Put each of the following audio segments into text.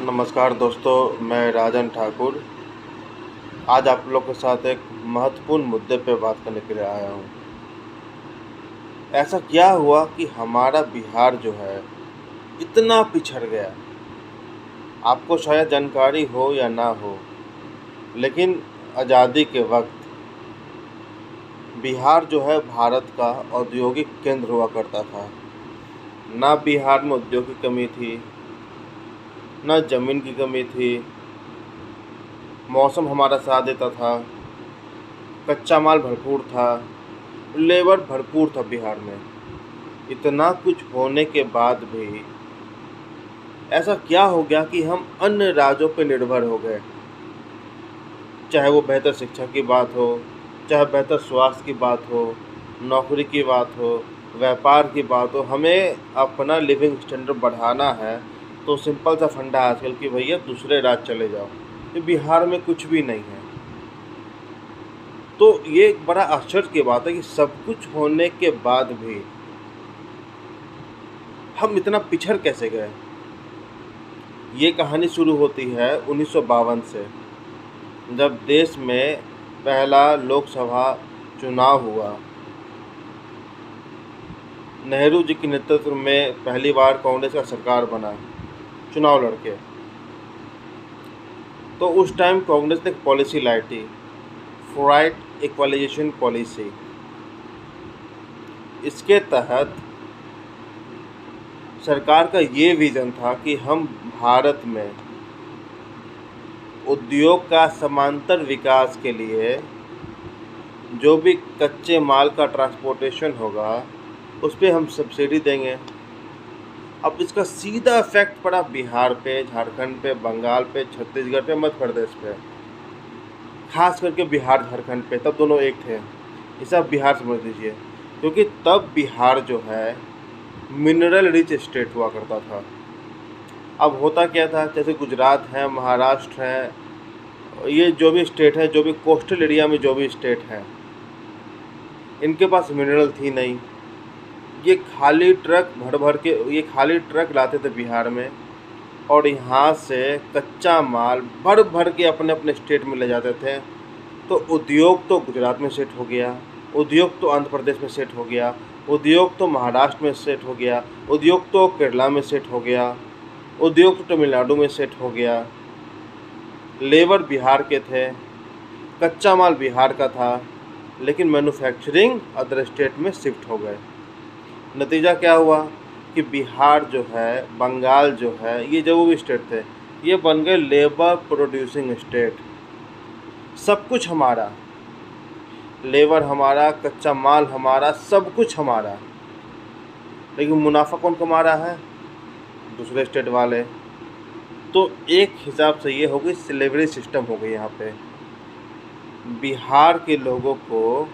नमस्कार दोस्तों, मैं राजन ठाकुर आज आप लोग के साथ एक महत्वपूर्ण मुद्दे पे बात करने के लिए आया हूँ। ऐसा क्या हुआ कि हमारा बिहार जो है इतना पिछड़ गया? आपको शायद जानकारी हो या ना हो, लेकिन आज़ादी के वक्त बिहार जो है भारत का औद्योगिक केंद्र हुआ करता था। ना बिहार में उद्योग की कमी थी, ना ज़मीन की कमी थी, मौसम हमारा साथ देता था, कच्चा माल भरपूर था, लेबर भरपूर था बिहार में। इतना कुछ होने के बाद भी ऐसा क्या हो गया कि हम अन्य राज्यों पर निर्भर हो गए? चाहे वो बेहतर शिक्षा की बात हो, चाहे बेहतर स्वास्थ्य की बात हो, नौकरी की बात हो, व्यापार की बात हो, हमें अपना लिविंग स्टैंडर्ड बढ़ाना है तो सिंपल सा फंडा आजकल कि भैया दूसरे राज्य चले जाओ। ये बिहार में कुछ भी नहीं है। तो ये एक बड़ा आश्चर्य की बात है कि सब कुछ होने के बाद भी हम इतना पिछड़ कैसे गए। ये कहानी शुरू होती है 1952 से, जब देश में पहला लोकसभा चुनाव हुआ। नेहरू जी के नेतृत्व में पहली बार कांग्रेस का सरकार बना चुनाव लड़के। तो उस टाइम कांग्रेस ने एक पॉलिसी लाई थी, फ्राइट इक्वलाइजेशन पॉलिसी। इसके तहत सरकार का ये विज़न था कि हम भारत में उद्योग का समांतर विकास के लिए जो भी कच्चे माल का ट्रांसपोर्टेशन होगा उस पर हम सब्सिडी देंगे। अब इसका सीधा इफेक्ट पड़ा बिहार पे, झारखंड पे, बंगाल पे, छत्तीसगढ़ पे, मध्य प्रदेश पे, खास करके बिहार झारखंड पे। तब दोनों एक थे, इसे आप बिहार समझ लीजिए, क्योंकि तब बिहार जो है मिनरल रिच स्टेट हुआ करता था। अब होता क्या था, जैसे गुजरात है, महाराष्ट्र है, ये जो भी स्टेट है, जो भी कोस्टल एरिया में जो भी स्टेट हैं, इनके पास मिनरल थी नहीं। ये खाली ट्रक लाते थे बिहार में और यहाँ से कच्चा माल भर भर के अपने अपने स्टेट में ले जाते थे। तो उद्योग तो गुजरात में सेट हो गया, उद्योग तो आंध्र प्रदेश में सेट हो गया, उद्योग तो महाराष्ट्र में सेट हो गया, उद्योग तो केरला में सेट हो गया, उद्योग तो तमिलनाडु में सेट हो गया। लेबर बिहार के थे, कच्चा माल बिहार का था, लेकिन मैन्युफैक्चरिंग अदर स्टेट में शिफ्ट हो गए। नतीजा क्या हुआ कि बिहार जो है, बंगाल जो है, ये जो भी स्टेट थे, ये बन गए लेबर प्रोड्यूसिंग स्टेट। सब कुछ हमारा, लेबर हमारा, कच्चा माल हमारा, सब कुछ हमारा, लेकिन मुनाफा कौन कमा रहा है? दूसरे स्टेट वाले। तो एक हिसाब से ये हो गई स्लेवरी सिस्टम हो गई यहाँ पे। बिहार के लोगों को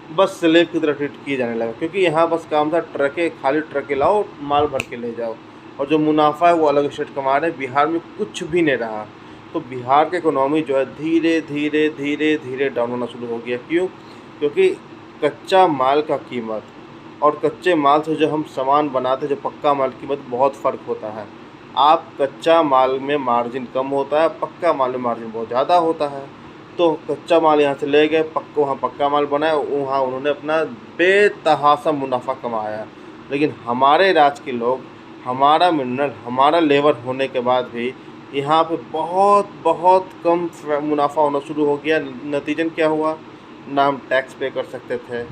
बस स्लेव की तरह ट्रीट किए जाने लगा, क्योंकि यहाँ बस काम था खाली ट्रकें लाओ, माल भर के ले जाओ, और जो मुनाफा है वो अलग स्टेट कमा रहे हैं। बिहार में कुछ भी नहीं रहा। तो बिहार की इकोनॉमी जो है धीरे धीरे धीरे धीरे डाउन होना शुरू हो गया। क्यों? क्योंकि कच्चा माल का कीमत और कच्चे माल से जो हम सामान बनाते हैं, जो पक्का माल की कीमत, बहुत फ़र्क होता है। आप कच्चा माल में मार्जिन कम होता है, पक्का माल में मार्जिन बहुत ज़्यादा होता है। तो कच्चा माल यहाँ से ले गए, वहाँ पक्का माल बनाया, वहाँ उन्होंने अपना बेतहाशा मुनाफा कमाया। लेकिन हमारे राज्य के लोग, हमारा मिनरल, हमारा लेबर होने के बाद भी यहाँ पे बहुत बहुत कम मुनाफा होना शुरू हो गया। नतीजन क्या हुआ? ना हम टैक्स पे कर सकते थे,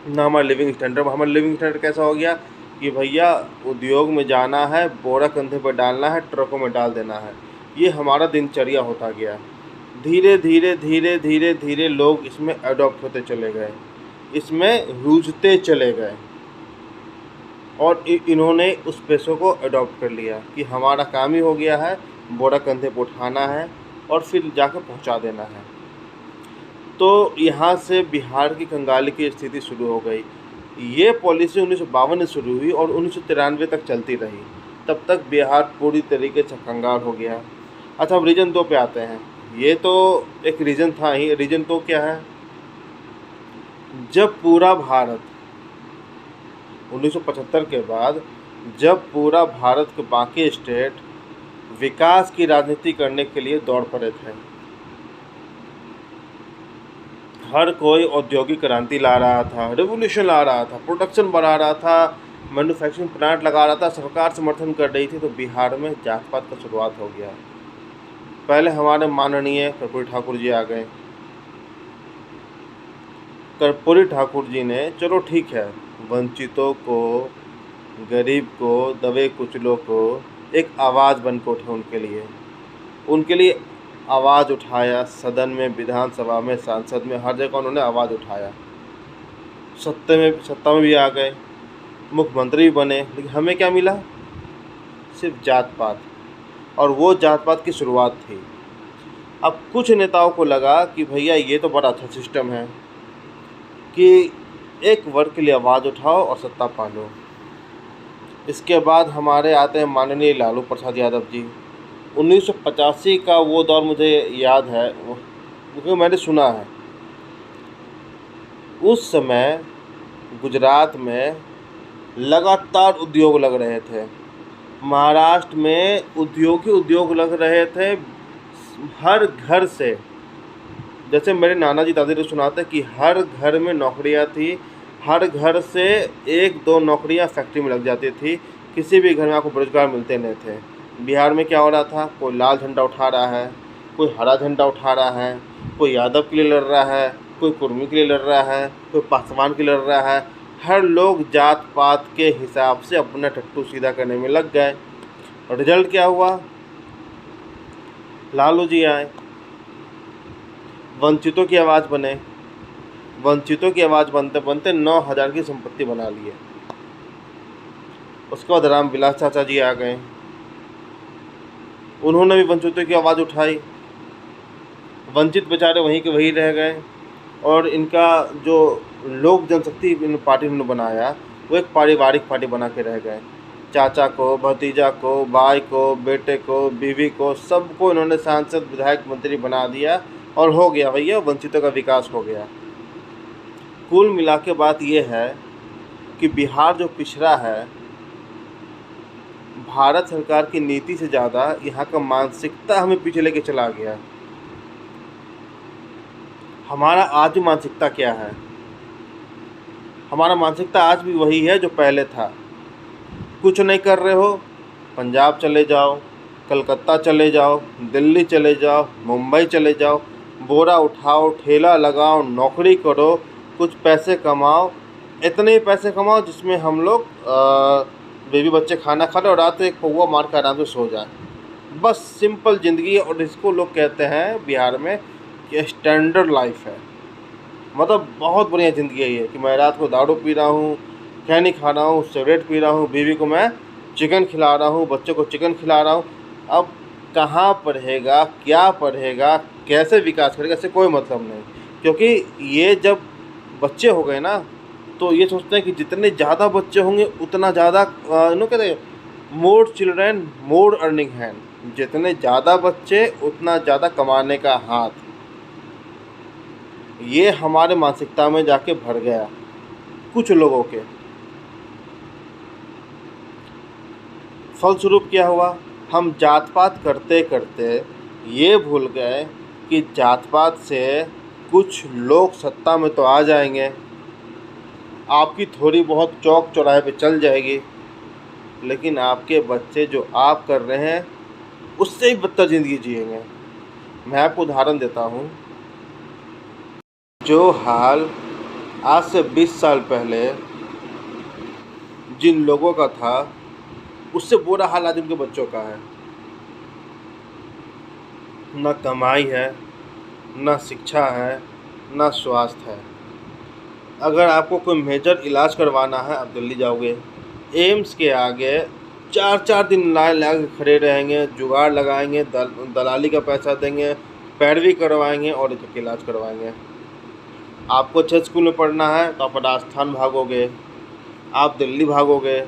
ना हमारा लिविंग स्टैंडर्ड कैसा हो गया कि भैया उद्योग में जाना है, बोरा कंधे पर डालना है, ट्रकों में डाल देना है। ये हमारा दिनचर्या होता गया। धीरे धीरे धीरे धीरे धीरे लोग इसमें अडॉप्ट होते चले गए, इसमें रूझते चले गए, और इन्होंने उस पेशे को अडॉप्ट कर लिया कि हमारा काम ही हो गया है बोरा कंधे पर उठाना है और फिर जाकर पहुंचा देना है। तो यहाँ से बिहार की कंगाली की स्थिति शुरू हो गई। ये पॉलिसी 1952 में शुरू हुई और 1993 तक चलती रही। तब तक बिहार पूरी तरीके से कंगाल हो गया। अच्छा, अब रीजन 2 पे आते हैं। ये तो एक रीजन था ही। रीजन 2 क्या है? जब पूरा भारत 1975 के बाद, जब पूरा भारत के बाकी स्टेट विकास की राजनीति करने के लिए दौड़ पड़े थे। हर कोई औद्योगिक क्रांति ला रहा था, रेवोल्यूशन ला रहा था, प्रोडक्शन बढ़ा रहा था, मैन्युफैक्चरिंग प्लांट लगा रहा था, सरकार समर्थन कर रही थी। तो बिहार में जात पात का शुरुआत हो गया। पहले हमारे माननीय कर्पूरी ठाकुर जी आ गए। कर्पूरी ठाकुर जी ने चलो ठीक है, वंचितों को, गरीब को, दबे कुचलों को एक आवाज़ बन के उठे, उनके लिए आवाज़ उठाया। सदन में, विधानसभा में, सांसद में, हर जगह उन्होंने आवाज़ उठाया। सत्ता में भी आ गए, मुख्यमंत्री भी बने, लेकिन हमें क्या मिला? सिर्फ जात पात। और वो जात पात की शुरुआत थी। अब कुछ नेताओं को लगा कि भैया ये तो बड़ा अच्छा सिस्टम है कि एक वर्ग के लिए आवाज़ उठाओ और सत्ता पालो। इसके बाद हमारे आते हैं माननीय लालू प्रसाद यादव जी। 1985 का वो दौर मुझे याद है, क्योंकि मैंने सुना है। उस समय गुजरात में लगातार उद्योग लग रहे थे, महाराष्ट्र में उद्योग लग रहे थे हर घर से। जैसे मेरे नाना जी दादी ने सुनाते कि हर घर में नौकरियां थी, हर घर से 1-2 नौकरियां फैक्ट्री में लग जाती थी। किसी भी घर में आपको रोजगार मिलते नहीं थे। बिहार में क्या हो रहा था? कोई लाल झंडा उठा रहा है, कोई हरा झंडा उठा रहा है, कोई यादव के लिए लड़ रहा है, कोई कुर्मी के लिए लड़ रहा है, कोई पासवान के लिए लड़ रहा है। हर लोग जात पात के हिसाब से अपना टट्टू सीधा करने में लग गए। और रिजल्ट क्या हुआ? लालू जी आए, वंचितों की आवाज़ बने। वंचितों की आवाज़ बनते बनते 9,000 की संपत्ति बना लिए। उसके बाद रामविलास चाचा जी आ गए, उन्होंने भी वंचितों की आवाज़ उठाई। वंचित बेचारे वहीं के वहीं रह गए। और इनका जो लोक जनशक्ति पार्टी उन्होंने बनाया, वो एक पारिवारिक पार्टी बना के रह गए। चाचा को, भतीजा को, भाई को, बेटे को, बीवी को, सबको इन्होंने सांसद, विधायक, मंत्री बना दिया। और हो गया भैया, वंचितों का विकास हो गया। कुल मिला के बात ये है कि बिहार जो पिछड़ा है, भारत सरकार की नीति से ज़्यादा यहाँ का मानसिकता हमें पीछे लेके चला गया। हमारा आज मानसिकता क्या है? हमारा मानसिकता आज भी वही है जो पहले था। कुछ नहीं कर रहे हो, पंजाब चले जाओ, कलकत्ता चले जाओ, दिल्ली चले जाओ, मुंबई चले जाओ, बोरा उठाओ, ठेला लगाओ, नौकरी करो, कुछ पैसे कमाओ। इतने पैसे कमाओ जिसमें हम लोग बेबी बच्चे खाना खा लें और रात एक पौवा मार कर आराम से सो जाए। बस सिंपल ज़िंदगी। और इसको लोग कहते हैं बिहार में कि स्टैंडर्ड लाइफ है। मतलब बहुत बढ़िया ज़िंदगी है ये, कि मैं रात को दारू पी रहा हूँ, खैनी खा रहा हूँ, सिगरेट पी रहा हूँ, बीवी को मैं चिकन खिला रहा हूँ, बच्चों को चिकन खिला रहा हूँ। अब कहाँ पढ़ेगा, क्या पढ़ेगा, कैसे विकास करेगा, इससे कोई मतलब नहीं। क्योंकि ये जब बच्चे हो गए ना, तो ये सोचते हैं कि जितने ज़्यादा बच्चे होंगे उतना ज़्यादा कहते हैं मोर चिल्ड्रेन मोर अर्निंग हैंड। जितने ज़्यादा बच्चे उतना ज़्यादा कमाने का हाथ। ये हमारे मानसिकता में जाके भर गया कुछ लोगों के। फलस्वरूप क्या हुआ? हम जात पात करते करते ये भूल गए कि जात पात से कुछ लोग सत्ता में तो आ जाएंगे, आपकी थोड़ी बहुत चौक चौराहे पे चल जाएगी, लेकिन आपके बच्चे जो आप कर रहे हैं उससे ही बदतर ज़िंदगी जिएंगे। मैं आपको उदाहरण देता हूँ। जो हाल आज से 20 साल पहले जिन लोगों का था, उससे बुरा हाल आज उनके बच्चों का है। न कमाई है, न शिक्षा है, न स्वास्थ्य है। अगर आपको कोई मेजर इलाज करवाना है, आप दिल्ली जाओगे, एम्स के आगे 4-4 दिन लाइन लगा के खड़े रहेंगे, जुगाड़ लगाएंगे, दलाली का पैसा देंगे, पैरवी करवाएंगे और एक इलाज करवाएंगे। आपको अच्छे स्कूल में पढ़ना है तो आप राजस्थान भागोगे, आप दिल्ली भागोगे,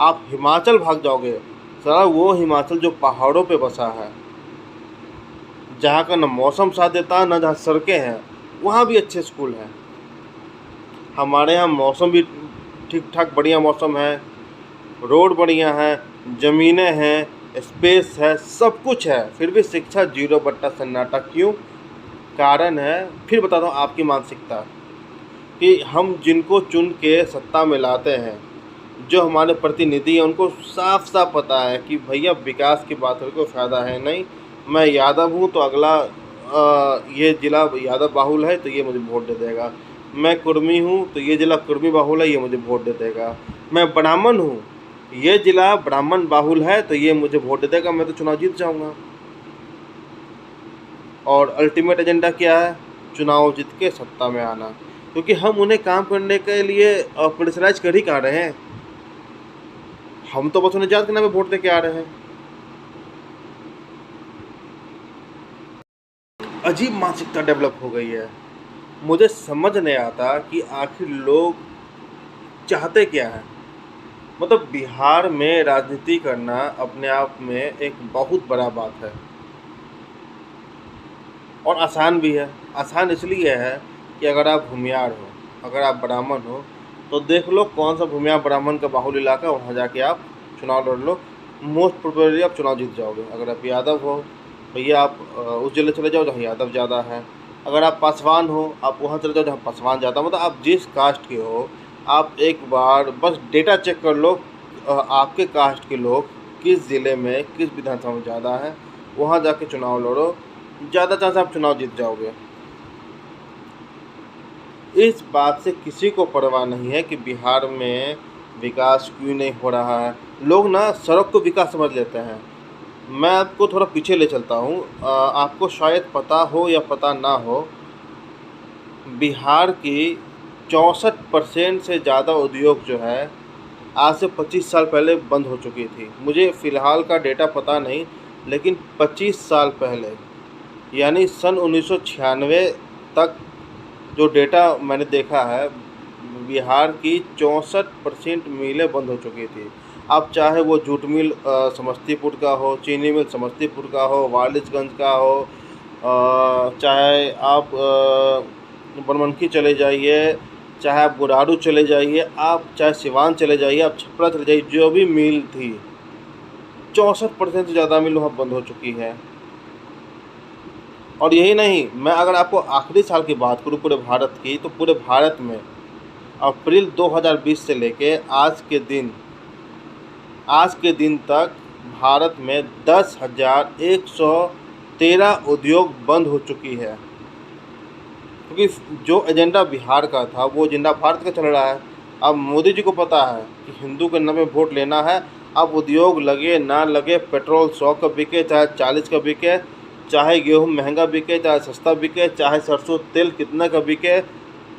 आप हिमाचल भाग जाओगे। सारा वो हिमाचल जो पहाड़ों पे बसा है, जहाँ का न मौसम साथ देता है, न जहाँ सड़कें हैं, वहाँ भी अच्छे स्कूल हैं। हमारे यहाँ मौसम भी ठीक ठाक बढ़िया मौसम है, रोड बढ़िया है, ज़मीनें हैं, स्पेस है, सब कुछ है, फिर भी शिक्षा 0 सन्नाटा क्यों? कारण है, फिर बताता हूँ आपकी मानसिकता, कि हम जिनको चुन के सत्ता में लाते हैं, जो हमारे प्रतिनिधि हैं, उनको साफ साफ पता है कि भैया विकास की बात कोई फ़ायदा है नहीं। मैं यादव हूँ तो अगला ये ज़िला यादव बाहुल है तो ये मुझे वोट दे देगा। मैं कुर्मी हूँ तो ये ज़िला कुर्मी बाहुल है, ये मुझे वोट दे देगा। मैं ब्राह्मण हूँ, ये ज़िला ब्राह्मण बाहुल है तो ये मुझे वोट दे देगा, मैं तो चुनाव जीत जाऊँगा। और अल्टीमेट एजेंडा क्या है? चुनाव जीत के सत्ता में आना, क्योंकि हम उन्हें काम करने के लिए प्रेशराइज कर ही कहाँ रहे हैं। हम तो बस उन्हें जात के नाम पे वोट दे के आ रहे हैं। अजीब मानसिकता डेवलप हो गई है। मुझे समझ नहीं आता कि आखिर लोग चाहते क्या हैं। मतलब बिहार में राजनीति करना अपने आप में एक बहुत बड़ा बात है और आसान भी है। आसान इसलिए है कि अगर आप भूमियार हो, अगर आप ब्राह्मण हो, तो देख लो कौन सा भूमियार ब्राह्मण का बाहुल इलाका, वहाँ जाके आप चुनाव लड़ लो, मोस्ट प्रोबेबली आप चुनाव जीत जाओगे। अगर आप यादव हो, भैया आप उस जिले चले जाओ जहाँ यादव ज़्यादा है। अगर आप पासवान हो, आप वहाँ चले जाओ जहाँ पासवान ज़्यादा। मतलब आप जिस कास्ट के हो, आप एक बार बस डेटा चेक कर लो, आपके कास्ट के लोग किस ज़िले में किस विधानसभा में ज़्यादा है, वहाँ जाके चुनाव लड़ो, ज़्यादा चांस आप चुनाव जीत जाओगे। इस बात से किसी को परवाह नहीं है कि बिहार में विकास क्यों नहीं हो रहा है। लोग ना सड़क को विकास समझ लेते हैं। मैं आपको थोड़ा पीछे ले चलता हूँ। आपको शायद पता हो या पता ना हो, बिहार की 64% से ज़्यादा उद्योग जो है आज से 25 साल पहले बंद हो चुकी थी। मुझे फ़िलहाल का डेटा पता नहीं, लेकिन 25 साल पहले यानी सन 1996 तक जो डेटा मैंने देखा है, बिहार की 64% मिलें बंद हो चुकी थी। अब चाहे वो जूट मिल समस्तीपुर का हो, चीनी मिल समस्तीपुर का हो, वारिसगंज का हो, चाहे आप बनमनखी चले जाइए, चाहे आप बुरारू चले जाइए, आप चाहे सिवान चले जाइए, आप छपरा चले जाइए, जो भी मिल थी 64% से ज़्यादा मिल वहाँ बंद हो चुकी है। और यही नहीं, मैं अगर आपको आखिरी साल की बात करूँ पूरे भारत की, तो पूरे भारत में अप्रैल 2020 से लेके आज के दिन तक भारत में 10,113 उद्योग बंद हो चुकी है। क्योंकि जो एजेंडा बिहार का था वो एजेंडा भारत का चल रहा है। अब मोदी जी को पता है कि हिंदू के नाम पे वोट लेना है। अब उद्योग लगे ना लगे, पेट्रोल 100 का बिके चाहे 40 का बिके, चाहे गेहूँ महंगा बिके चाहे सस्ता बिके, चाहे सरसों तेल कितना का बिके,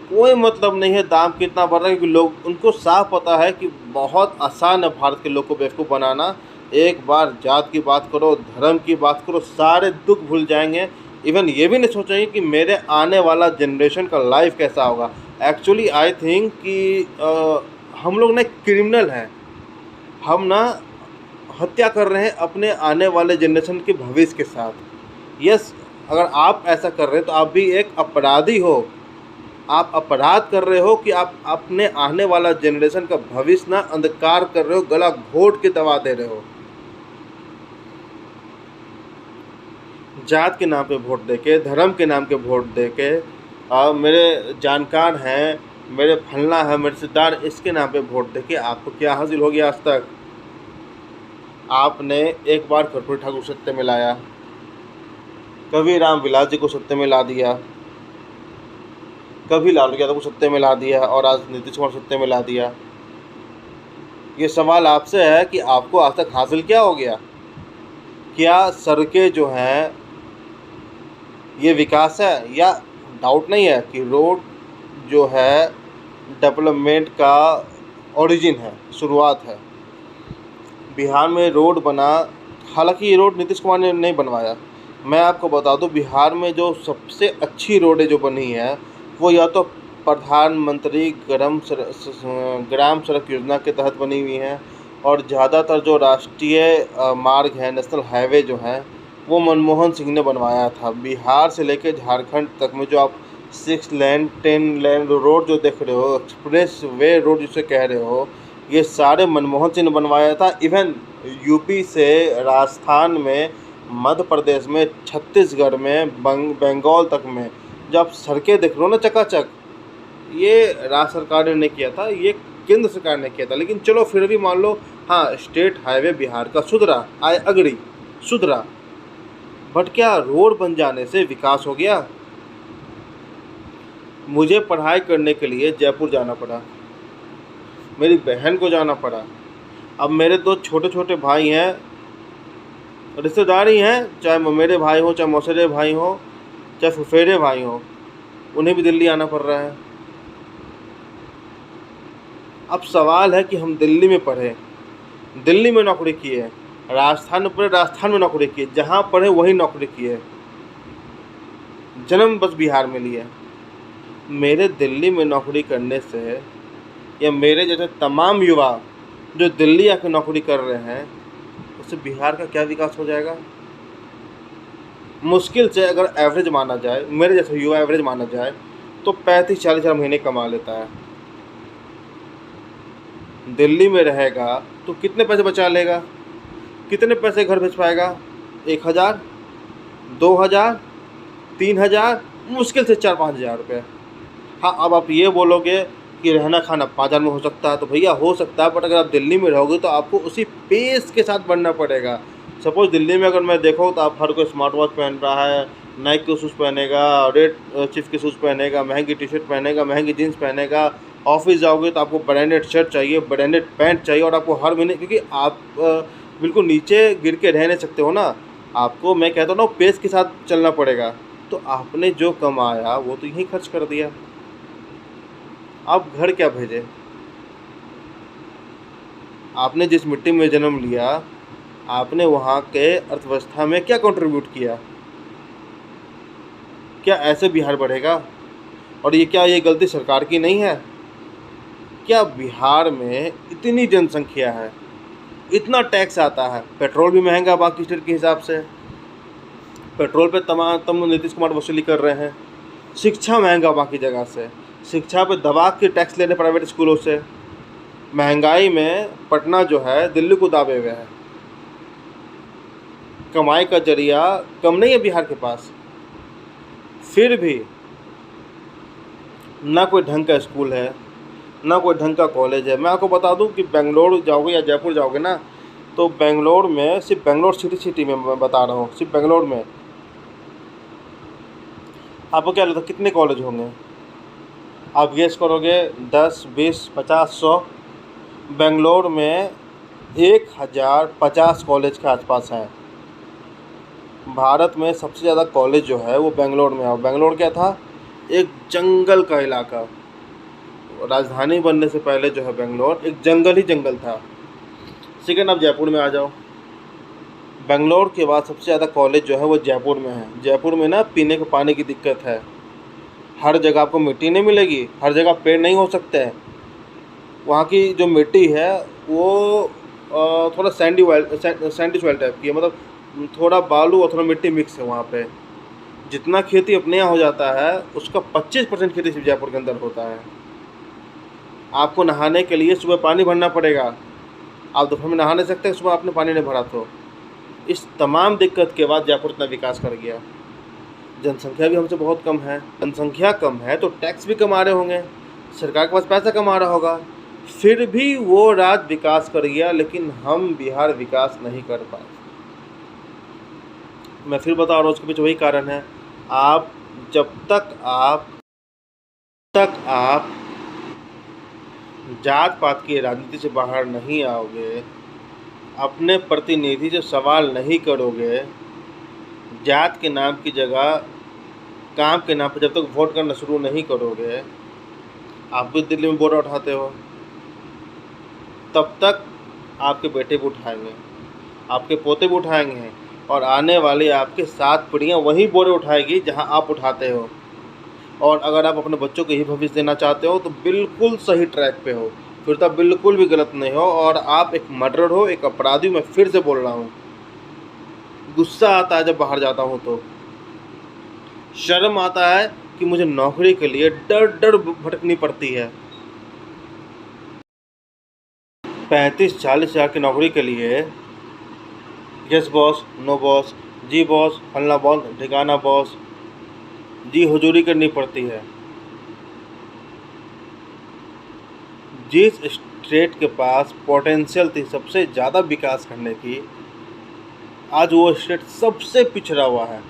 कोई मतलब नहीं है दाम कितना बढ़ रहा है। क्योंकि लोग, उनको साफ पता है कि बहुत आसान है भारत के लोग को बेवकूफ़ बनाना। एक बार जात की बात करो, धर्म की बात करो, सारे दुख भूल जाएंगे। इवन ये भी नहीं सोचेंगे कि मेरे आने वाला जनरेशन का लाइफ कैसा होगा। एक्चुअली आई थिंक कि हम लोग ना क्रिमिनल हैं। हम ना हत्या कर रहे हैं अपने आने वाले जनरेशन के भविष्य के साथ। यस, अगर आप ऐसा कर रहे हैं तो आप भी एक अपराधी हो। आप अपराध कर रहे हो कि आप अपने आने वाला जनरेशन का भविष्य ना अंधकार कर रहे हो, गला घोट के दबा दे रहे हो। जात के नाम पे वोट देके, धर्म के नाम के वोट देके, मेरे जानकार हैं, मेरे फलना है, मेरे रिश्तेदार, इसके नाम पे वोट देके आपको क्या हासिल हो गया? आज तक आपने एक बार कर्पूरी ठाकुर सत्ते में लाया, कभी राम विलास जी को सत्ते में ला दिया, कभी लालू यादव को सत्ते में ला दिया, और आज नीतीश कुमार सत्ते में ला दिया। ये सवाल आपसे है कि आपको आज तक हासिल क्या हो गया? क्या सड़कें जो हैं ये विकास है? या डाउट नहीं है कि रोड जो है डेवलपमेंट का ओरिजिन है, शुरुआत है। बिहार में रोड बना, हालांकि ये रोड नीतीश कुमार ने नहीं बनवाया। मैं आपको बता दूं, बिहार में जो सबसे अच्छी रोडें जो बनी है वो या तो प्रधानमंत्री ग्राम सड़क योजना के तहत बनी हुई हैं, और ज़्यादातर जो राष्ट्रीय मार्ग हैं, नेशनल हाईवे जो हैं, वो मनमोहन सिंह ने बनवाया था। बिहार से लेकर झारखंड तक में जो आप 6 लेन 10 लेन रोड जो देख रहे हो, एक्सप्रेस वे रोड जिसे कह रहे हो, ये सारे मनमोहन सिंह ने बनवाया था। इवन यूपी से राजस्थान में, मध्य प्रदेश में, छत्तीसगढ़ में, बंगाल तक में जब सड़कें देख लो ना चकाचक, ये राज्य सरकार ने नहीं किया था, ये केंद्र सरकार ने किया था। लेकिन चलो फिर भी मान लो, हाँ स्टेट हाईवे बिहार का सुधरा, आई अग्री, सुधरा, बट क्या रोड बन जाने से विकास हो गया? मुझे पढ़ाई करने के लिए जयपुर जाना पड़ा, मेरी बहन को जाना पड़ा। अब मेरे दो छोटे छोटे भाई हैं, रिश्तेदार ही हैं, चाहे मेरे भाई हो, चाहे मौसेरे भाई हो, चाहे फुफेरे भाई हो, उन्हें भी दिल्ली आना पड़ रहा है। अब सवाल है कि हम दिल्ली में पढ़े, दिल्ली में नौकरी किए, राजस्थान में पढ़े, राजस्थान में नौकरी किए, जहाँ पढ़े वहीं नौकरी किए, जन्म बस बिहार में लिए। मेरे दिल्ली में नौकरी करने से, या मेरे जैसे तमाम युवा जो दिल्ली आकर नौकरी कर रहे हैं, उससे बिहार का क्या विकास हो जाएगा? मुश्किल से अगर एवरेज माना जाए, मेरे जैसे युवा एवरेज माना जाए, तो 35-40 हज़ार महीने कमा लेता है। दिल्ली में रहेगा तो कितने पैसे बचा लेगा? कितने पैसे घर भेज पाएगा? 1,000, 2,000, 3,000, मुश्किल से 4-5 हज़ार रुपये। हाँ, अब आप ये बोलोगे कि रहना खाना 5 हज़ार में हो सकता है, तो भैया हो सकता है, बट अगर आप दिल्ली में रहोगे तो आपको उसी पेस के साथ बढ़ना पड़ेगा। सपोज दिल्ली में अगर मैं देखूँ तो आप हर कोई स्मार्ट वॉच पहन रहा है, नाइक के शूज़ पहनेगा, रेड चिफ के शूज़ पहनेगा, महंगी टी शर्ट पहनेगा, महंगी जीन्स पहनेगा। ऑफिस जाओगे तो आपको ब्रांडेड शर्ट चाहिए, ब्रांडेड पैंट चाहिए, और आपको हर महीने, क्योंकि आप बिल्कुल नीचे गिर के रह नहीं सकते हो ना, आपको मैं कहता हूँ ना पेस के साथ चलना पड़ेगा। तो आपने जो कमाया वो तो यहीं खर्च कर दिया, आप घर क्या भेजे? आपने जिस मिट्टी में जन्म लिया, आपने वहाँ के अर्थव्यवस्था में क्या कंट्रीब्यूट किया? क्या ऐसे बिहार बढ़ेगा? और ये क्या, ये गलती सरकार की नहीं है? क्या बिहार में इतनी जनसंख्या है, इतना टैक्स आता है, पेट्रोल भी महंगा बाकी स्टेट के हिसाब से, पेट्रोल पे तमाम नीतीश कुमार वसूली कर रहे हैं, शिक्षा महंगा बाकी जगह से, शिक्षा पे दबा के टैक्स लेने प्राइवेट स्कूलों से, महंगाई में पटना जो है दिल्ली को दाबे हुए है, कमाई का जरिया कम नहीं है बिहार के पास, फिर भी ना कोई ढंग का स्कूल है, ना कोई ढंग का कॉलेज है। मैं आपको बता दूं कि बेंगलोर जाओगे या जयपुर जाओगे ना, तो बेंगलोर में, सिर्फ बेंगलोर सिटी में मैं बता रहा हूँ, सिर्फ बेंगलोर में आपको क्या लगता है कितने कॉलेज होंगे? आप गेस करोगे? 10, 20, 50, 100? बेंगलोर में 1050 कॉलेज के आसपास हैं। भारत में सबसे ज़्यादा कॉलेज जो है वो बेंगलोर में है। और बेंगलोर क्या था? एक जंगल का इलाका। राजधानी बनने से पहले जो है बेंगलोर एक जंगल ही जंगल था। सेकेंड, आप जयपुर में आ जाओ, बेंगलोर के बाद सबसे ज़्यादा कॉलेज जो है वो जयपुर में है। जयपुर में ना पीने के पानी की दिक्कत है, हर जगह आपको मिट्टी नहीं मिलेगी, हर जगह पेड़ नहीं हो सकते हैं। वहाँ की जो मिट्टी है वो थोड़ा सैंडी सॉइल टाइप की है, मतलब थोड़ा बालू और थोड़ा मिट्टी मिक्स है वहाँ पे। जितना खेती अपने यहाँ हो जाता है उसका 25% खेती सिर्फ जयपुर के अंदर होता है। आपको नहाने के लिए सुबह पानी भरना पड़ेगा, आप दोपहर में नहा नहीं सकते, सुबह आपने पानी नहीं भरा तो। इस तमाम दिक्कत के बाद जयपुर इतना विकास कर गया। जनसंख्या भी हमसे बहुत कम है, जनसंख्या कम है तो टैक्स भी कम आ रहे होंगे, सरकार के पास पैसा कम आ रहा होगा, फिर भी वो राज्य विकास कर गया, लेकिन हम बिहार विकास नहीं कर पाए। मैं फिर बता रहा हूँ, उसके पीछे वही कारण है। आप जब तक आप जात पात की राजनीति से बाहर नहीं आओगे, अपने प्रतिनिधि से सवाल नहीं करोगे, जात के नाम की जगह काम के नाम पर जब तक वोट करना शुरू नहीं करोगे, आप भी दिल्ली में बोरा उठाते हो, तब तक आपके बेटे भी उठाएंगे, आपके पोते भी उठाएंगे, और आने वाली आपके 7 पीढ़ियाँ वही बोरे उठाएगी जहां आप उठाते हो। और अगर आप अपने बच्चों को यही भविष्य देना चाहते हो तो बिल्कुल सही ट्रैक पे हो, फिर तो आप बिल्कुल भी गलत नहीं हो। और आप एक मर्डर हो, एक अपराधी। मैं फिर से बोल रहा हूँ, गुस्सा आता है जब बाहर जाता हूँ तो, शर्म आता है कि मुझे नौकरी के लिए डर भटकनी पड़ती है। 35-40 हज़ार की नौकरी के लिए यस बॉस, नो बॉस, जी बॉस, फलना बॉस, ठिकाना बॉस, जी हुजूरी करनी पड़ती है। जिस स्टेट के पास पोटेंशियल थी सबसे ज़्यादा विकास करने की, आज वो स्टेट सबसे पिछड़ा हुआ है।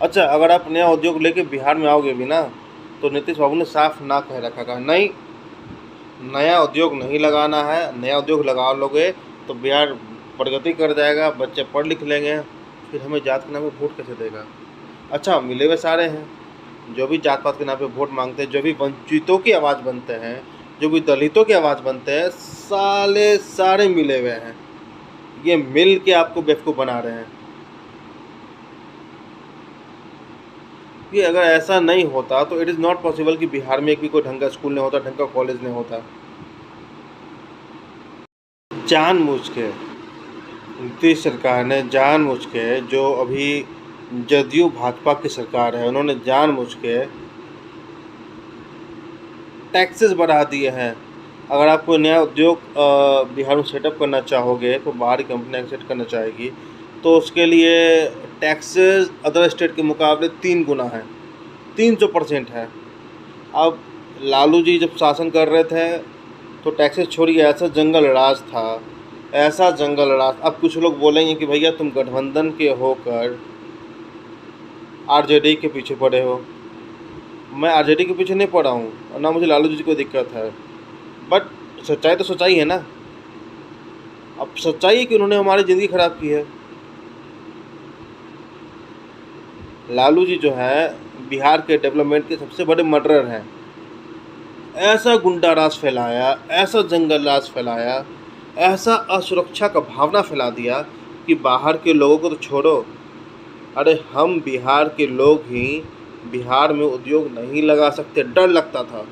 अच्छा, अगर आप नया उद्योग लेके बिहार में आओगे भी ना, तो नीतीश बाबू ने साफ ना कह रखा था, नहीं नया उद्योग नहीं लगाना है, नया उद्योग लगा लोगे तो बिहार प्रगति कर जाएगा, बच्चे पढ़ लिख लेंगे, फिर हमें जात के नाम पे वोट कैसे देगा। अच्छा, मिले हुए सारे हैं, जो भी जात पात के नाम पे वोट मांगते हैं, जो भी वंचितों की आवाज़ बनते हैं, जो भी दलितों की आवाज़ बनते हैं, सारे मिले हुए हैं। ये मिल के आपको बेवकूफ़ बना रहे हैं। कि अगर ऐसा नहीं होता तो इट इज़ नॉट पॉसिबल कि बिहार में एक भी कोई ढंग का स्कूल नहीं होता, ढंग का कॉलेज नहीं होता। जानबूझ के नीतीश सरकार ने जानबूझ के, जो अभी जदयू भाजपा की सरकार है, उन्होंने जानबूझ के टैक्सेस बढ़ा दिए हैं। अगर आप कोई नया उद्योग बिहार में सेटअप करना चाहोगे, तो बाहरी कंपनी एक्सेप्ट करना चाहेगी, तो उसके लिए टैक्सेस अदर स्टेट के मुकाबले 3 गुना है, 300% है। अब लालू जी जब शासन कर रहे थे तो टैक्सेस छोड़िए, ऐसा जंगल राज था, ऐसा जंगल राज। अब कुछ लोग बोलेंगे कि भैया तुम गठबंधन के होकर आरजेडी के पीछे पड़े हो। मैं आरजेडी के पीछे नहीं पड़ा हूँ और ना मुझे लालू जी को दिक्कत है, बट सच्चाई तो सच्चाई है ना। अब सच्चाई है कि उन्होंने हमारी ज़िंदगी ख़राब की है। लालू जी जो है बिहार के डेवलपमेंट के सबसे बड़े मर्डरर हैं। ऐसा गुंडा राज फैलाया, ऐसा जंगल राज फैलाया, ऐसा असुरक्षा का भावना फैला दिया कि बाहर के लोगों को तो छोड़ो, अरे हम बिहार के लोग ही बिहार में उद्योग नहीं लगा सकते। डर लगता था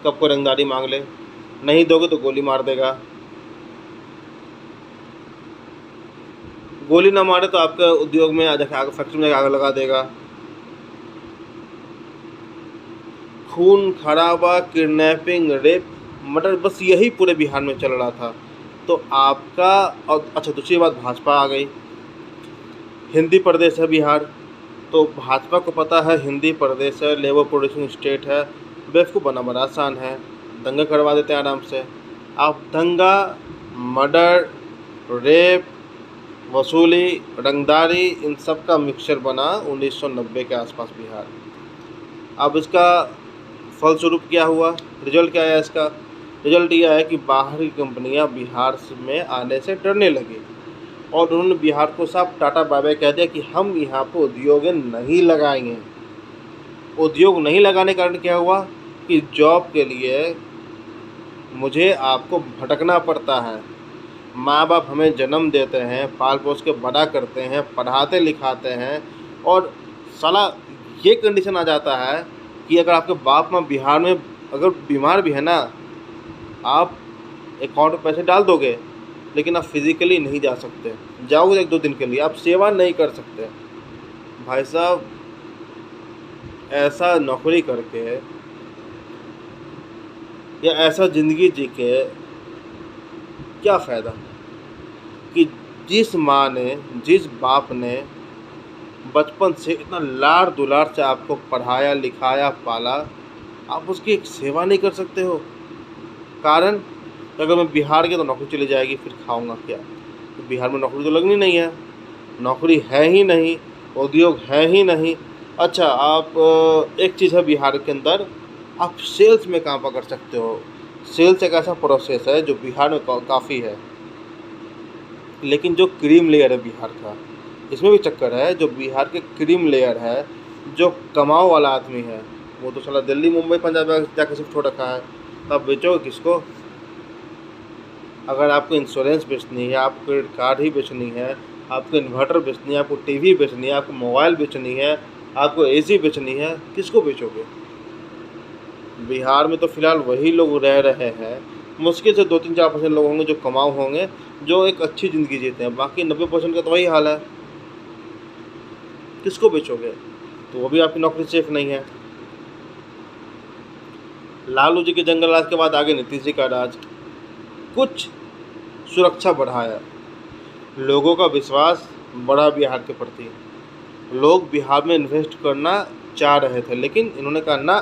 कब को रंगदारी मांग ले, नहीं दोगे तो गोली मार देगा, गोली ना मारे तो आपके उद्योग में आगे फैक्ट्री में आग लगा देगा। खून खराबा, किडनैपिंग, रेप, मर्डर, बस यही पूरे बिहार में चल रहा था। तो आपका और अच्छा, दूसरी बात भाजपा आ गई। हिंदी प्रदेश है बिहार, तो भाजपा को पता है हिंदी प्रदेश है, लेबर प्रोड्यूसिंग स्टेट है, बेवकूफ़ बना बड़ा आसान है, दंगा करवा देते हैं आराम से। आप दंगा, मर्डर, रेप, वसूली, रंगदारी, इन सब का मिक्सचर बना 1990 के आसपास बिहार। अब इसका फलस्वरूप क्या हुआ, रिजल्ट क्या आया इसका? रिजल्ट ये आया कि बाहरी कंपनियां बिहार में आने से डरने लगी और उन्होंने बिहार को साफ टाटा बाय बाय कह दिया कि हम यहाँ पर उद्योग नहीं लगाएंगे। उद्योग नहीं लगाने के कारण क्या हुआ कि जॉब के लिए मुझे आपको भटकना पड़ता है। माँ बाप हमें जन्म देते हैं, पाल पोस के बड़ा करते हैं, पढ़ाते लिखाते हैं, और साला ये कंडीशन आ जाता है कि अगर आपके बाप माँ बिहार में अगर बीमार भी है ना, आप अकाउंट में पैसे डाल दोगे, लेकिन आप फिज़िकली नहीं जा सकते। जाओगे 1-2 दिन के लिए, आप सेवा नहीं कर सकते। भाई साहब, ऐसा नौकरी करके या ऐसा ज़िंदगी जी के क्या फ़ायदा कि जिस माँ ने, जिस बाप ने बचपन से इतना लाड़ दुलार से आपको पढ़ाया लिखाया पाला, आप उसकी एक सेवा नहीं कर सकते हो। कारण अगर मैं बिहार गया तो नौकरी चली जाएगी, फिर खाऊंगा क्या? तो बिहार में नौकरी तो लगनी नहीं है, नौकरी है ही नहीं, उद्योग है ही नहीं। अच्छा, आप एक चीज़ है बिहार के अंदर, आप सेल्स में काम कर सकते हो। सेल्स एक ऐसा प्रोसेस है जो बिहार में काफ़ी है, लेकिन जो क्रीम लेयर है बिहार का, इसमें भी चक्कर है। जो बिहार के क्रीम लेयर है, जो कमाओ वाला आदमी है, वो तो साला दिल्ली मुंबई पंजाब जाकर शिफ्ट हो रखा है। तो आप बेचोगे किसको? अगर आपको इंश्योरेंस बेचनी है, आपको क्रेडिट कार्ड ही बेचनी है, आपको इन्वर्टर बेचनी है, आपको टीवी बेचनी है, आपको मोबाइल बेचनी है, आपको एसी बेचनी है, किसको बेचोगे? बिहार में तो फ़िलहाल वही लोग रह रहे हैं, मुश्किल से 2-3-4% लोग होंगे जो कमाऊ होंगे, जो एक अच्छी ज़िंदगी जीते हैं। बाकी 90% का तो वही हाल है। किसको बेचोगे? तो वो भी आपकी नौकरी सेफ नहीं है। लालू जी के जंगल राज के बाद आगे नीतीश जी का राज, कुछ सुरक्षा बढ़ाया, लोगों का विश्वास बढ़ा बिहार के प्रति। लोग बिहार में इन्वेस्ट करना चाह रहे थे, लेकिन इन्होंने कहा ना,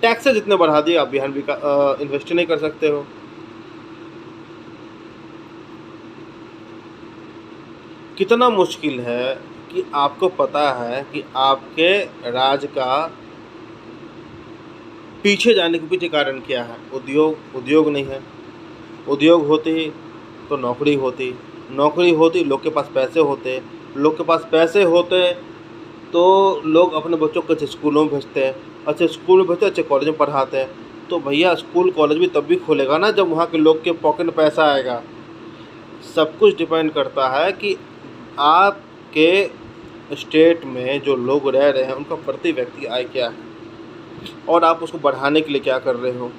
टैक्सेस जितने बढ़ा दिए आप बिहार में इन्वेस्ट नहीं कर सकते हो। कितना मुश्किल है कि आपको पता है कि आपके राज का पीछे जाने के पीछे कारण क्या है। उद्योग नहीं है। उद्योग होती तो नौकरी होती, नौकरी होती लोग के पास पैसे होते, लोग के पास पैसे होते तो लोग अपने बच्चों को अच्छे स्कूलों में भेजते हैं, अच्छे स्कूल में भेजते हैं, अच्छे कॉलेज में पढ़ाते हैं। तो भैया स्कूल कॉलेज भी तब भी खोलेगा ना जब वहाँ के लोग के पॉकेट में पैसा आएगा। सब कुछ डिपेंड करता है कि आपके स्टेट में जो लोग रह रहे हैं उनका प्रति व्यक्ति आय क्या है और आप उसको बढ़ाने के लिए क्या कर रहे हो।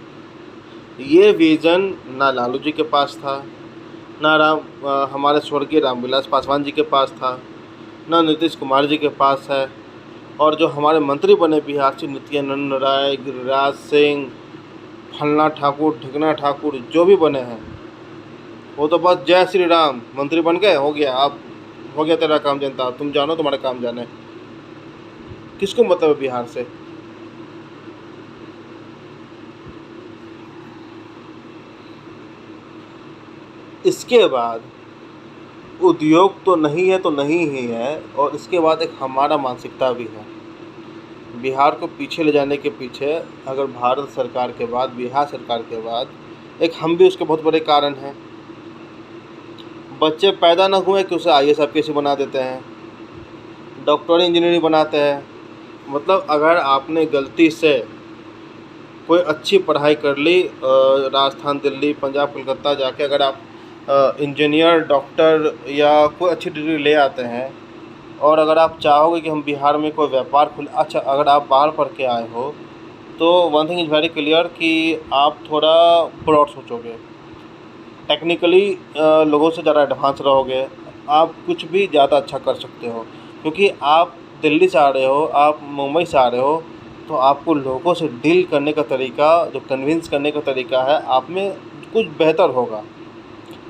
ये विज़न ना लालू जी के पास था, ना हमारे स्वर्गीय रामविलास पासवान जी के पास था, ना नीतीश कुमार जी के पास है। और जो हमारे मंत्री बने बिहार से, नित्यानंद राय, गिरिराज सिंह, फलना ठाकुर, ढिकना ठाकुर, जो भी बने हैं वो तो बस जय श्री राम मंत्री बन गए, हो गया, अब हो गया तेरा काम जनता, तुम जानो तुम्हारा काम जाने। किसको मतलब है बिहार से। इसके बाद उद्योग तो नहीं है तो नहीं ही है, और इसके बाद एक हमारा मानसिकता भी है। बिहार को पीछे ले जाने के पीछे अगर भारत सरकार के बाद, बिहार सरकार के बाद, एक हम भी उसके बहुत बड़े कारण हैं। बच्चे पैदा ना हुए कि उसे IAS IPS बना देते हैं, डॉक्टर इंजीनियरिंग बनाते हैं। मतलब अगर आपने गलती से कोई अच्छी पढ़ाई कर ली, राजस्थान, दिल्ली, पंजाब, कलकत्ता जाके अगर आप इंजीनियर, डॉक्टर या कोई अच्छी डिग्री ले आते हैं, और अगर आप चाहोगे कि हम बिहार में कोई व्यापार खुल, अच्छा अगर आप बाहर पढ़ के आए हो तो one thing is very clear कि आप थोड़ा ब्रॉड सोचोगे, टेक्निकली लोगों से ज़्यादा एडवांस रहोगे, आप कुछ भी ज़्यादा अच्छा कर सकते हो। क्योंकि आप दिल्ली से आ रहे हो, आप मुंबई से आ रहे हो, तो आपको लोगों से डील करने का तरीका, जो कन्विंस करने का तरीका है, आप में कुछ बेहतर होगा।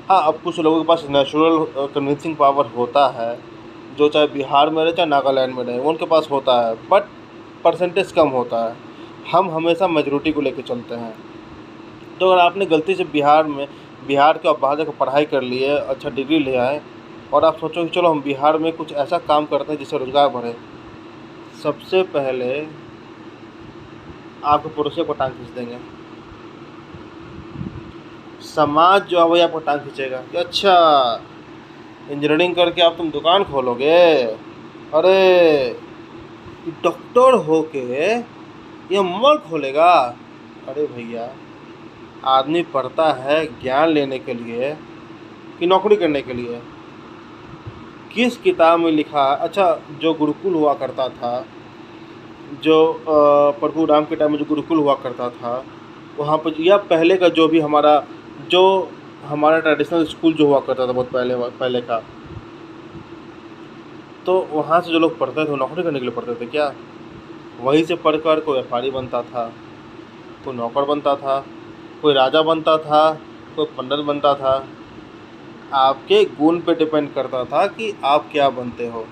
हाँ, अब कुछ लोगों के पास नेचुरल कन्विंसिंग पावर होता है, जो चाहे बिहार में रहे चाहे नागालैंड में रहे, उनके पास होता है, बट परसेंटेज कम होता है। हम हमेशा मेजॉरिटी को लेकर चलते हैं। तो अगर आपने गलती से बिहार के आप बाहर जाकर पढ़ाई कर लिए, अच्छा डिग्री ले आए, और आप सोचो कि चलो हम बिहार में कुछ ऐसा काम करते हैं जिससे रोज़गार बढ़े, सबसे पहले आपके पड़ोसियों को टांग खींच देंगे। समाज जो है वही आपको टांग खींचेगा कि अच्छा इंजीनियरिंग करके आप तुम दुकान खोलोगे, अरे डॉक्टर होके ये मॉल खोलेगा। अरे भैया, आदमी पढ़ता है ज्ञान लेने के लिए कि नौकरी करने के लिए। किस किताब में लिखा है। अच्छा, जो गुरुकुल हुआ करता था, जो प्रभु राम के टाइम में जो गुरुकुल हुआ करता था, वहाँ पर, या पहले का जो हमारा ट्रेडिशनल स्कूल जो हुआ करता था बहुत पहले का, तो वहाँ से जो लोग पढ़ते थे वो नौकरी करने के लिए पढ़ते थे क्या? वहीं से पढ़कर कोई व्यापारी बनता था, कोई नौकर बनता था, कोई राजा बनता था, कोई पंडित बनता था। आपके गुण पे डिपेंड करता था कि आप क्या बनते हो।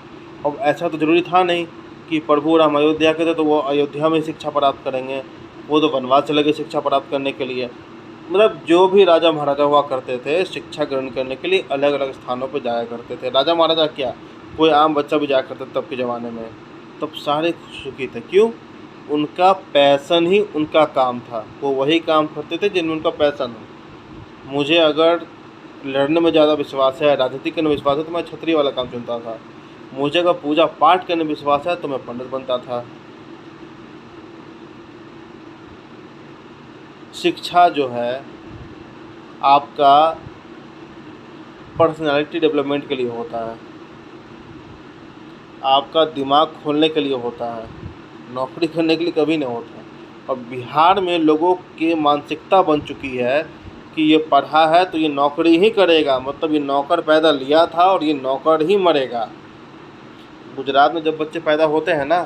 अब ऐसा तो ज़रूरी था नहीं कि प्रभु राम अयोध्या के थे तो वो अयोध्या में शिक्षा प्राप्त करेंगे, वो तो वनवास चले गए शिक्षा प्राप्त करने के लिए। मतलब जो भी राजा महाराजा हुआ करते थे, शिक्षा ग्रहण करने के लिए अलग अलग स्थानों पर जाया करते थे। राजा महाराजा क्या, कोई आम बच्चा भी जाया करता था तब के ज़माने में। तब सारे सुखी थे। क्यों? उनका पैसन ही उनका काम था। वो वही काम करते थे जिनमें उनका पैसन हो। मुझे अगर लड़ने में ज़्यादा विश्वास है, राजनीति करने में विश्वास है, तो मैं क्षत्रिय वाला काम चुनता था। मुझे अगर पूजा पाठ करने में विश्वास है तो मैं पंडित बनता था। शिक्षा जो है आपका पर्सनालिटी डेवलपमेंट के लिए होता है, आपका दिमाग खोलने के लिए होता है, नौकरी करने के लिए कभी नहीं होता। और बिहार में लोगों की मानसिकता बन चुकी है कि ये पढ़ा है तो ये नौकरी ही करेगा, मतलब ये नौकर पैदा लिया था और ये नौकर ही मरेगा। गुजरात में जब बच्चे पैदा होते हैं ना,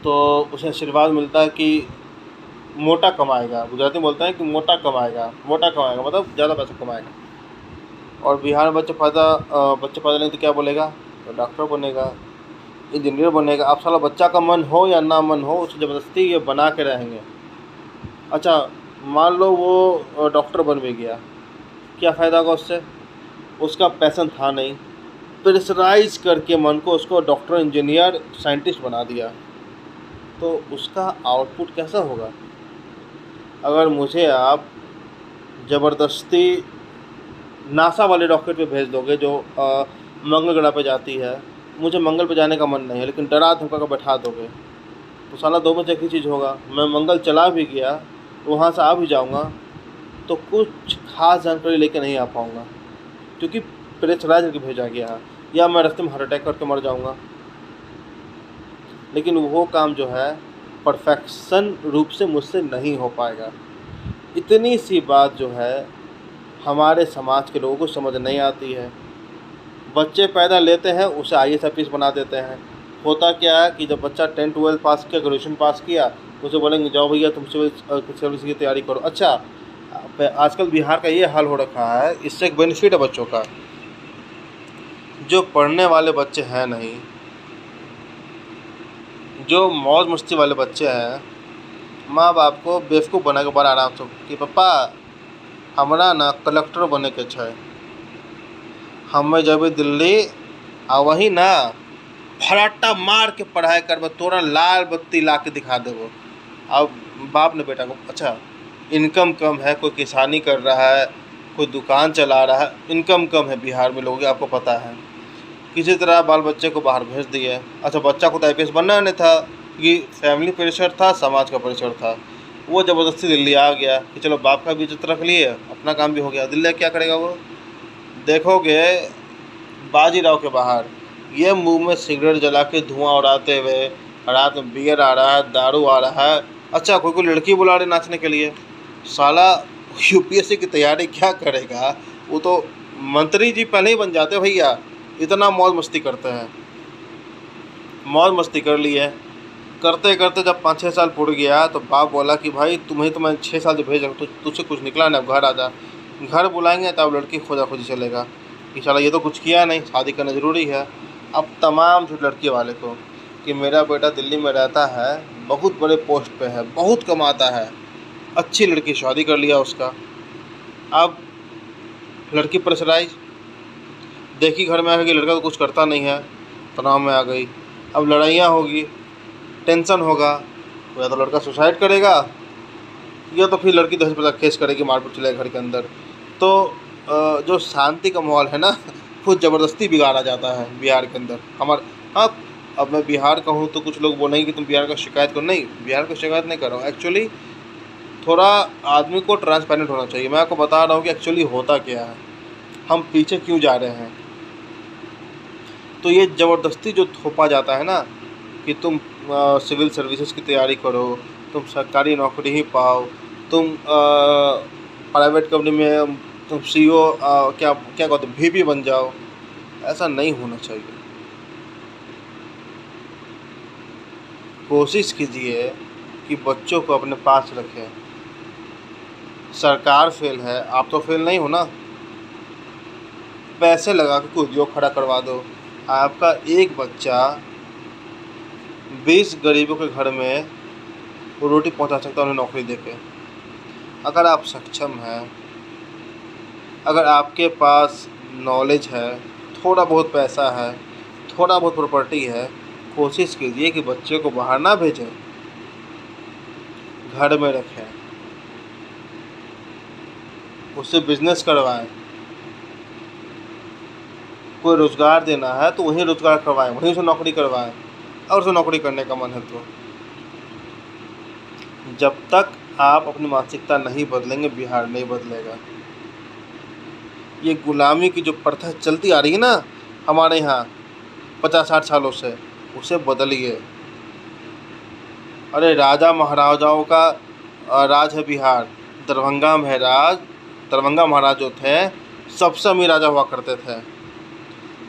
तो उसे आशीर्वाद मिलता है कि मोटा कमाएगा। गुजराती बोलते हैं कि मोटा कमाएगा, मोटा कमाएगा मतलब ज़्यादा पैसा कमाएगा। और बिहार में बच्चे पैदा लेंगे तो क्या बोलेगा, तो डॉक्टर बनेगा, इंजीनियर बनेगा। अब साला बच्चा का मन हो या ना मन हो, उसे ज़बरदस्ती ये बना के रहेंगे। अच्छा, मान लो वो डॉक्टर बन भी गया, क्या फ़ायदा होगा उससे? उसका पैशन था नहीं, प्रेशराइज करके मन को उसको डॉक्टर, इंजीनियर, साइंटिस्ट बना दिया, तो उसका आउटपुट कैसा होगा? अगर मुझे आप ज़बरदस्ती नासा वाले रॉकेट पे भेज दोगे जो मंगल ग्रह पे जाती है, मुझे मंगल पे जाने का मन नहीं है, लेकिन डरा धमका कर बैठा दोगे, तो साला दो में से एक ही चीज़ होगा। मैं मंगल चला भी गया, वहाँ से आ भी जाऊँगा, तो कुछ खास जानकारी लेके नहीं आ पाऊँगा, क्योंकि प्रेशराइज करके भेजा गया है, या मैं रास्ते में हार्ट अटैक करके मर जाऊँगा। लेकिन वो काम जो है परफेक्शन रूप से मुझसे नहीं हो पाएगा। इतनी सी बात जो है हमारे समाज के लोगों को समझ नहीं आती है। बच्चे पैदा लेते हैं, उसे IAS ऑफिस बना देते हैं। होता क्या है कि जब बच्चा 10-12 पास किया, ग्रेजुएशन पास किया, तो उसे बोलेंगे जाओ भैया तुम सिविल सर्विस की तैयारी करो। अच्छा, आजकल बिहार का ये हाल हो रखा है, इससे एक बेनिफिट है बच्चों का, जो पढ़ने वाले बच्चे हैं नहीं, जो मौज मस्ती वाले बच्चे हैं, माँ बाप को बेवकूफ़ बना के बड़ा आराम से कि पापा हमरा ना कलेक्टर बने के छै, हमें जब दिल्ली आ वही ना फराटा मार के पढ़ाई करब, तोरा लाल बत्ती ला के दिखा देबो। अब बाप ने बेटा को, अच्छा इनकम कम है, कोई किसानी कर रहा है, कोई दुकान चला रहा है, इनकम कम है बिहार में लोगों की, आपको पता है। किसी तरह बाल बच्चे को बाहर भेज दिए। अच्छा, बच्चा को तो IPS बनना नहीं था, कि फैमिली प्रेशर था, समाज का प्रेशर था, वो ज़बरदस्ती दिल्ली आ गया कि चलो बाप का भी इज्जत रख लिए, अपना काम भी हो गया। दिल्ली क्या करेगा वो? देखोगे बाजीराव के बाहर ये मुंह में सिगरेट जला के धुआं उड़ाते हुए, रात में बियर आ रहा है, दारू आ रहा है। अच्छा, कोई लड़की बुला रहे नाचने के लिए, साला UPSC की तैयारी क्या करेगा? वो तो मंत्री जी पहले ही बन जाते भैया, इतना मौज मस्ती करते हैं। मौज मस्ती कर लिए, करते करते जब 5-6 साल पूर गया, तो बाप बोला कि भाई तुम्हें तो मैं 6 साल से भेज रहा हूँ, तुझसे कुछ निकला नहीं, अब घर आ जा। घर बुलाएंगे तब लड़की खोजा खोजी चलेगा कि साला ये तो कुछ किया नहीं, शादी करना ज़रूरी है। अब तमाम झूठ लड़की वाले को कि मेरा बेटा दिल्ली में रहता है, बहुत बड़े पोस्ट पे है, बहुत कमाता है, अच्छी लड़की, शादी कर लिया उसका। अब लड़की प्रेशराइज, देखी घर में आ गई, लड़का तो कुछ करता नहीं है, तनाव में आ गई। अब लड़ाइयाँ होगी, टेंशन होगा, या तो लड़का सुसाइड करेगा, या तो फिर लड़की दहेज प्रताड़ना केस करेगी, मारपीट चलेगा घर के अंदर। तो जो शांति का माहौल है ना, वो ज़बरदस्ती बिगाड़ा जाता है बिहार के अंदर। हाँ, अब मैं बिहार का हूँ तो कुछ लोग बोलेंगे कि तुम बिहार का शिकायत करो। नहीं, बिहार का शिकायत नहीं कर रहा हूँ। एक्चुअली थोड़ा आदमी को ट्रांसपेरेंट होना चाहिए। मैं आपको बता रहा हूँ कि एक्चुअली होता क्या है, हम पीछे क्यों जा रहे हैं। तो ये ज़बरदस्ती जो थोपा जाता है ना कि तुम सिविल सर्विसेज की तैयारी करो, तुम सरकारी नौकरी ही पाओ, तुम प्राइवेट कंपनी में तुम CEO क्या क्या कहते हो VP बन जाओ, ऐसा नहीं होना चाहिए। कोशिश कीजिए कि बच्चों को अपने पास रखें। सरकार फेल है, आप तो फेल नहीं हो ना। पैसे लगा के कोई उद्योग खड़ा करवा दो। आपका एक बच्चा 20 गरीबों के घर में वो रोटी पहुंचा सकता है उन्हें नौकरी देके। अगर आप सक्षम हैं, अगर आपके पास नॉलेज है, थोड़ा बहुत पैसा है, थोड़ा बहुत प्रॉपर्टी है, कोशिश कीजिए कि बच्चे को बाहर ना भेजें, घर में रखें, उससे बिजनेस करवाएं। कोई रोज़गार देना है तो वहीं रोज़गार करवाएं, वहीं से नौकरी करवाएं, और उसे नौकरी करने का मन है तो। जब तक आप अपनी मानसिकता नहीं बदलेंगे, बिहार नहीं बदलेगा। ये गुलामी की जो प्रथा चलती आ रही है ना हमारे यहाँ 50-60 सालों से, उसे बदलिए। अरे राजा महाराजाओं का राज है बिहार। दरभंगा में है राज। दरभंगा महाराज जो थे सबसे अमीर राजा हुआ करते थे।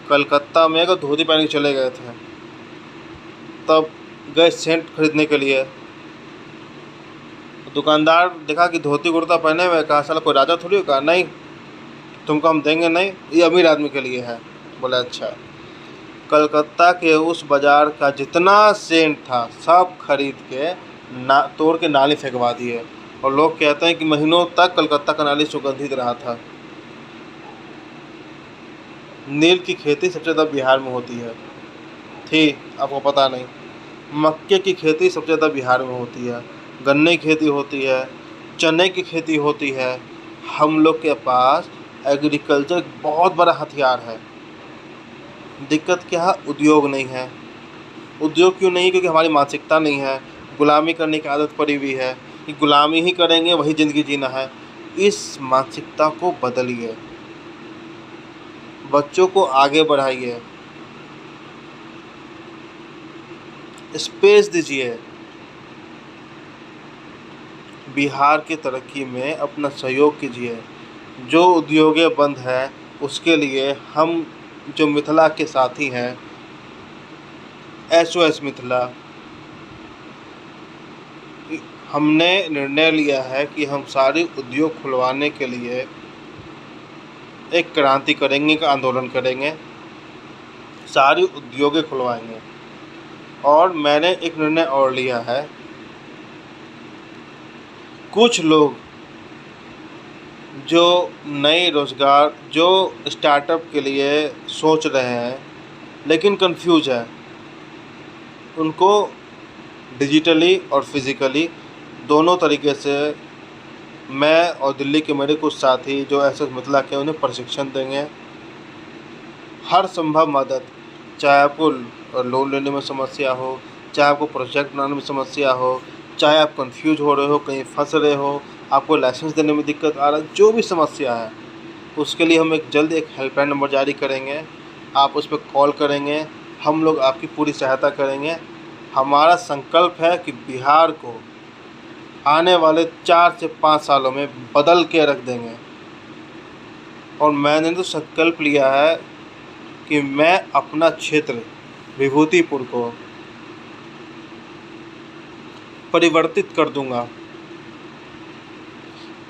कलकत्ता में अगर धोती पहन के चले गए थे, तब गए सेंट खरीदने के लिए, दुकानदार देखा कि धोती कुर्ता पहने हुए, कहा साला कोई राजा थोड़ी हो, कहा नहीं तुमको हम देंगे नहीं, ये अमीर आदमी के लिए है। बोले अच्छा। कलकत्ता के उस बाज़ार का जितना सेंट था सब खरीद के तोड़ के नाली फेंकवा दिए, और लोग कहते हैं कि महीनों तक कलकत्ता का नाली सुगंधित रहा था। नील की खेती सबसे ज़्यादा बिहार में होती है, थी आपको पता नहीं। मक्के की खेती सबसे ज़्यादा बिहार में होती है, गन्ने की खेती होती है, चने की खेती होती है। हम लोग के पास एग्रीकल्चर एक बहुत बड़ा हथियार है। दिक्कत क्या है? उद्योग नहीं है। उद्योग क्यों नहीं? क्योंकि हमारी मानसिकता नहीं है, गुलामी करने की आदत पड़ी हुई है कि गुलामी ही करेंगे, वही ज़िंदगी जीना है। इस मानसिकता को बदलिए, बच्चों को आगे बढ़ाइए, स्पेस दीजिए। बिहार की तरक्की में अपना सहयोग कीजिए। जो उद्योगें बंद है उसके लिए हम जो मिथिला के साथी हैं, SOS मिथिला, हमने निर्णय लिया है कि हम सारे उद्योग खुलवाने के लिए एक क्रांति करेंगे, एक आंदोलन करेंगे, सारी उद्योगें खुलवाएंगे। और मैंने एक निर्णय और लिया है, कुछ लोग जो नए रोज़गार, जो स्टार्टअप के लिए सोच रहे हैं लेकिन कंफ्यूज है, उनको डिजिटली और फिज़िकली दोनों तरीके से मैं और दिल्ली के मेरे कुछ साथी जो SOS मिथिला के, उन्हें प्रशिक्षण देंगे। हर संभव मदद, चाहे आपको लोन लेने में समस्या हो, चाहे आपको प्रोजेक्ट बनाने में समस्या हो, चाहे आप कंफ्यूज हो रहे हो, कहीं फंस रहे हो, आपको लाइसेंस देने में दिक्कत आ रहा है, जो भी समस्या है उसके लिए हम जल्द एक हेल्पलाइन नंबर जारी करेंगे। आप उस पर कॉल करेंगे, हम लोग आपकी पूरी सहायता करेंगे। हमारा संकल्प है कि बिहार को आने वाले 4 से 5 सालों में बदल के रख देंगे। और मैंने तो संकल्प लिया है कि मैं अपना क्षेत्र विभूतिपुर को परिवर्तित कर दूंगा।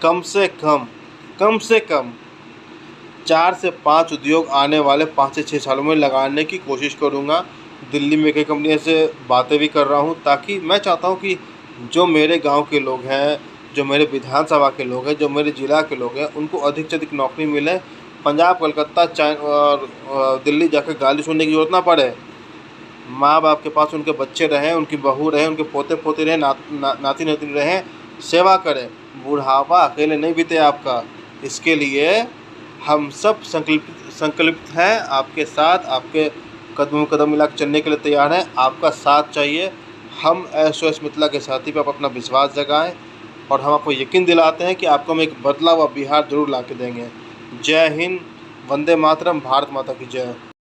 कम से कम 4 से 5 उद्योग आने वाले 5 से 6 सालों में लगाने की कोशिश करूंगा। दिल्ली में कई कंपनियों से बातें भी कर रहा हूं, ताकि मैं चाहता हूं कि जो मेरे गांव के लोग हैं, जो मेरे विधानसभा के लोग हैं, जो मेरे ज़िला के लोग हैं, उनको अधिक से अधिक नौकरी मिले। पंजाब, कलकत्ता और दिल्ली जाकर गाली सुनने की ज़रूरत ना पड़े। माँ बाप के पास उनके बच्चे रहें, उनकी बहू रहें, उनके पोते पोती रहें, नाती नातिन रहें, सेवा करें। बुढ़ापा अकेले नहीं बीते आपका। इसके लिए हम सब संकल्पित हैं, आपके साथ, आपके कदम कदम मिला के चलने के लिए तैयार हैं। आपका साथ चाहिए। हम SOS मिथिला के साथी पर आप अपना विश्वास जगाएं, और हम आपको यकीन दिलाते हैं कि आपको हम एक बदला हुआ बिहार जरूर ला के देंगे। जय हिंद, वंदे मातरम, भारत माता की जय।